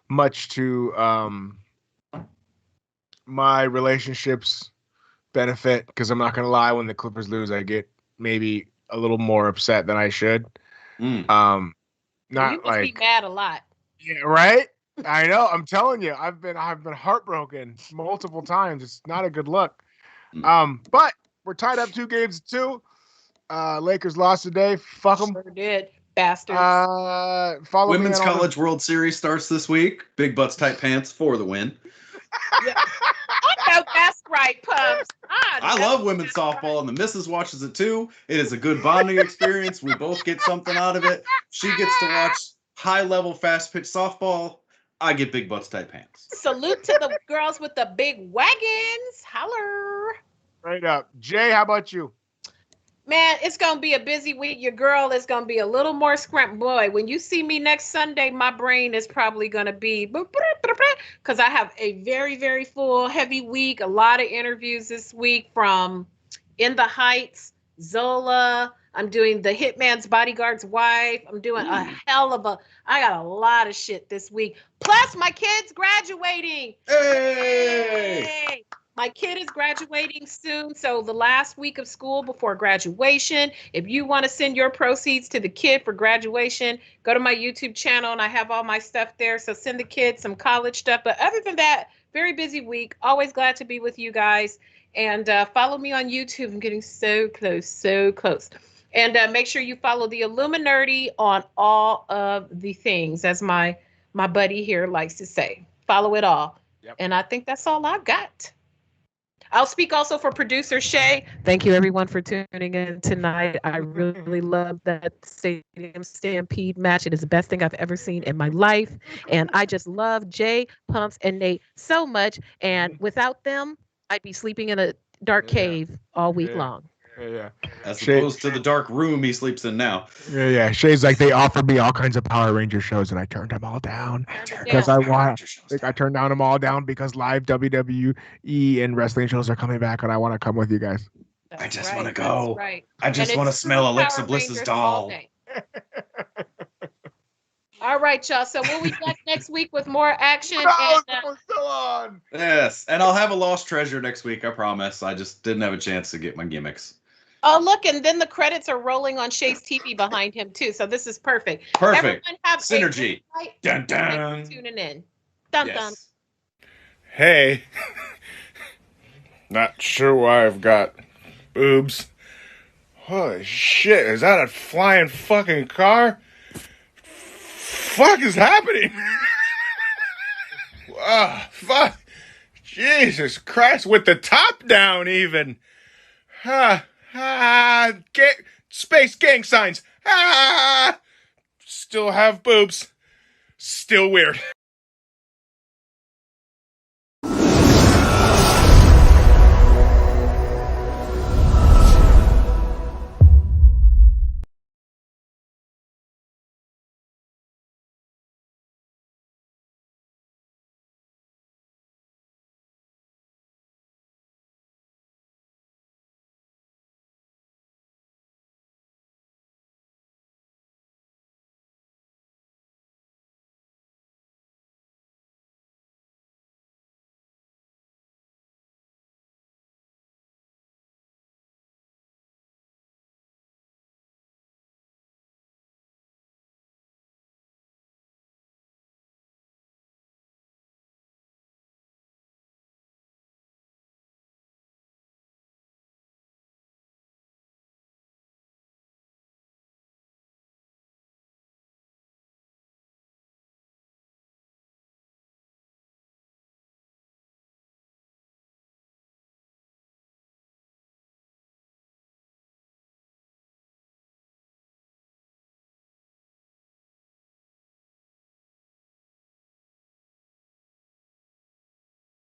much to my relationships benefit, because I'm not going to lie, when the Clippers lose, I get maybe a little more upset than I should. Mm. Not You must like be mad a lot. Yeah, right? I know. I'm telling you, I've been heartbroken multiple times. It's not a good look. But we're tied up 2 games to 2. Lakers lost today. Fuck them. Sure did, bastards. Follow Women's me on College World Series starts this week. Big butts, tight pants for the win. Yeah. I know that's right, Pubs. I love women's softball, and the missus watches it too. It is a good bonding experience. We both get something out of it. She gets to watch high-level, fast-pitch softball. I get big butts, tight pants. Salute to the girls with the big wagons. Holler. Right up. Jay, how about you? Man, it's going to be a busy week. Your girl is going to be a little more scrambled. Boy, when you see me next Sunday, my brain is probably going to be, because I have a very, very full, heavy week. A lot of interviews this week from In the Heights, Zola. I'm doing The Hitman's Bodyguard's Wife. I'm doing I got a lot of shit this week. Plus, my kid's graduating. Hey! My kid is graduating soon, so the last week of school before graduation, if you want to send your proceeds to the kid for graduation, go to my YouTube channel, and I have all my stuff there, so send the kids some college stuff. But other than that, very busy week. Always glad to be with you guys, and follow me on YouTube. I'm getting so close. And make sure you follow the illumNERDI on all of the things, as my buddy here likes to say. Follow it all. Yep. And I think that's all I've got. I'll speak also for producer Shay. Thank you, everyone, for tuning in tonight. I really love that Stadium Stampede match. It is the best thing I've ever seen in my life. And I just love Jay, Pumps, and Nate so much. And without them, I'd be sleeping in a dark cave all week long. Yeah. As opposed to the dark room he sleeps in now. Yeah. Shay's like, they offered me all kinds of Power Ranger shows, and I turned them all down because I turned down them all down because live WWE and wrestling shows are coming back, and I want to come with you guys. I just want to go. Right. I just want to smell Alexa Power Bliss's Rangers doll. All right, y'all. So we'll be back next week with more action. We're still on. Yes, and I'll have a lost treasure next week, I promise. I just didn't have a chance to get my gimmicks. Oh, look, and then the credits are rolling on Shay's TV behind him, too. So this is perfect. Perfect. Everyone have Synergy. Dun, dun. Thanks for tuning in. Dun, Yes. dun. Hey, not sure why I've got boobs. Holy shit, is that a flying fucking car? Fuck is happening? Fuck. Jesus Christ, with the top down even. Space gang signs. Still have boobs. Still weird.